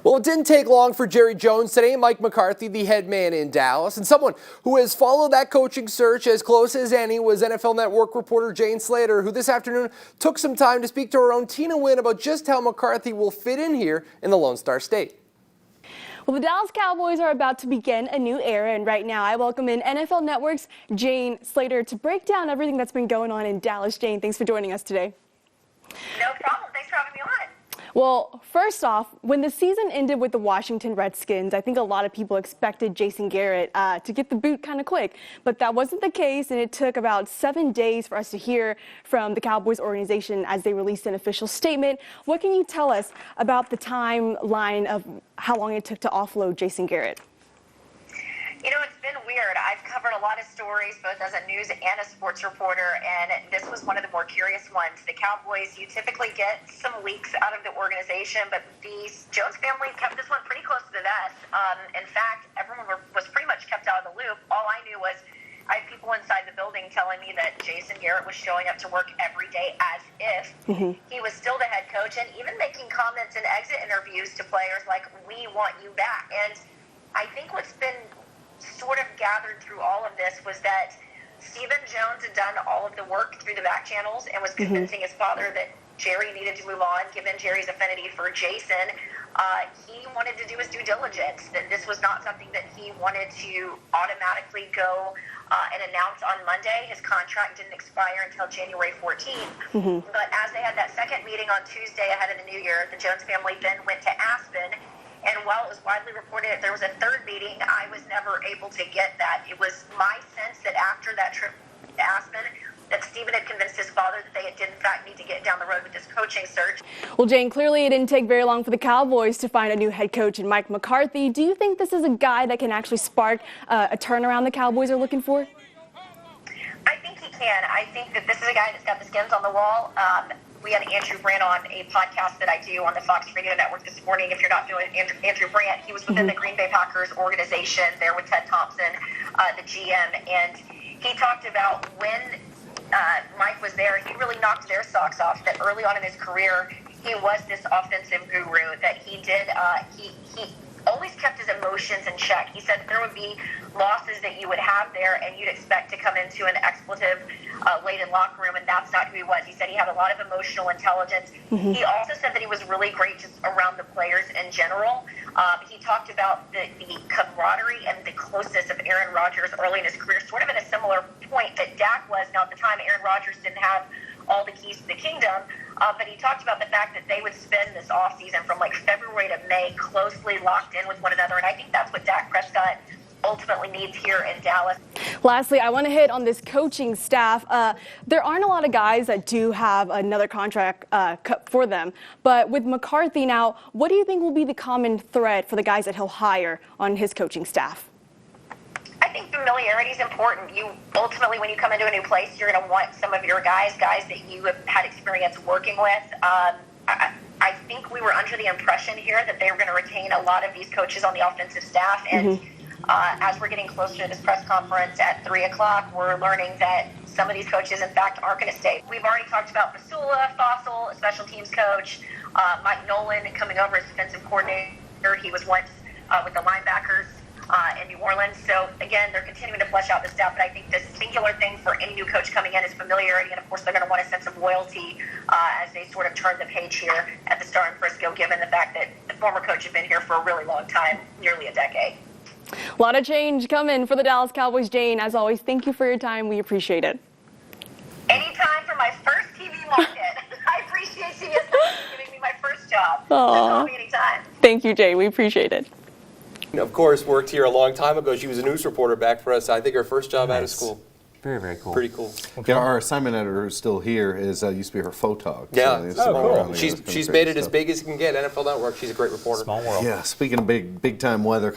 Well, it didn't take long for Jerry Jones today. Mike McCarthy, the head man in Dallas, and someone who has followed that coaching search as close as any was NFL Network reporter Jane Slater, who this afternoon took some time to speak to her own Tina Nguyen about just how McCarthy will fit in here in the Lone Star State. Well, the Dallas Cowboys are about to begin a new era, and right now I welcome in NFL Network's Jane Slater to break down everything that's been going on in Dallas. Jane, thanks for joining us today. No problem. Thanks for having me on. Well, first off, when the season ended with the Washington Redskins, I think a lot of people expected Jason Garrett to get the boot kind of quick, but that wasn't the case, and it took about 7 days for us to hear from the Cowboys organization as they released an official statement. What can you tell us about the timeline of how long it took to offload Jason Garrett? You know, it's been weird. I've covered a lot of stories, both as a news and a sports reporter, and this was one of the more curious ones. The Cowboys, you typically get some leaks out of the organization, but the Jones family kept this one pretty close to the vest. In fact, everyone was pretty much kept out of the loop. All I knew was I had people inside the building telling me that Jason Garrett was showing up to work every day as if he was still the head coach, and even making comments in exit interviews to players like, "We want you back." And I think what's been sort of gathered through all of this was that Stephen Jones had done all of the work through the back channels and was convincing his father that Jerry needed to move on, given Jerry's affinity for Jason. He wanted to do his due diligence, that this was not something that he wanted to automatically go and announce on Monday. His contract didn't expire until January 14th. But as they had that second meeting on Tuesday ahead of the new year, the Jones family then went to Aspen. And while it was widely reported that there was a third meeting, I was never able to get that. It was my sense that after that trip to Aspen, that Stephen had convinced his father that they did in fact need to get down the road with this coaching search. Well, Jane, clearly it didn't take very long for the Cowboys to find a new head coach in Mike McCarthy. Do you think this is a guy that can actually spark a turnaround the Cowboys are looking for? I think he can. I think that this is a guy that's got the skins on the wall. We had Andrew Brandt on a podcast that I do on the Fox Radio Network this morning. If you're not doing Andrew Brandt, he was within the Green Bay Packers organization there with Ted Thompson, the GM, and he talked about when Mike was there, he really knocked their socks off, that early on in his career, he was this offensive guru, that he did, he always kept his emotions in check. He said there would be losses that you would have there and you'd expect to come into an expletive-laden locker room, and that's not who he was. He said he had a lot of emotional intelligence. He also said that he was really great just around the players in general. He talked about the camaraderie and the closeness of Aaron Rodgers early in his career, sort of at a similar point that Dak was. Now, at the time, Aaron Rodgers didn't have all the keys to the kingdom, but he talked about the fact that they would spend this offseason from like February to May closely locked in with one another, and I think that's what Dak Prescott ultimately needs here in Dallas. Lastly, I want to hit on this coaching staff. There aren't a lot of guys that do have another contract cut for them, but with McCarthy now, what do you think will be the common thread for the guys that he'll hire on his coaching staff? I think familiarity is important. You ultimately, when you come into a new place, you're going to want some of your guys that you have had experience working with. I think we were under the impression here that they were going to retain a lot of these coaches on the offensive staff, and as we're getting closer to this press conference at 3 o'clock, we're learning that some of these coaches, in fact, aren't going to stay. We've already talked about Fasula, Fossil, a special teams coach, Mike Nguyen coming over as defensive coordinator. He was once with the linebackers in New Orleans. So, again, they're continuing to flesh out the staff, but I think the singular thing for any new coach coming in is familiarity, and, of course, they're going to want a sense of loyalty as they sort of turn the page here at the Star in Frisco, given the fact that the former coach had been here for a really long time, nearly a decade. A lot of change coming for the Dallas Cowboys. Jane, as always, thank you for your time. We appreciate it. Anytime for my first TV market. I appreciate CBS19 giving me my first job. Just call me anytime. Thank you, Jane. We appreciate it. Of course, worked here a long time ago. She was a news reporter back for us. I think her first job out of school. Very, very cool. Pretty cool. Yeah, our assignment editor who's still here is used to be her photog. Yeah, so cool. She's made it as big as you can get. NFL Network. She's a great reporter. Small world. Yeah, speaking of big time weather.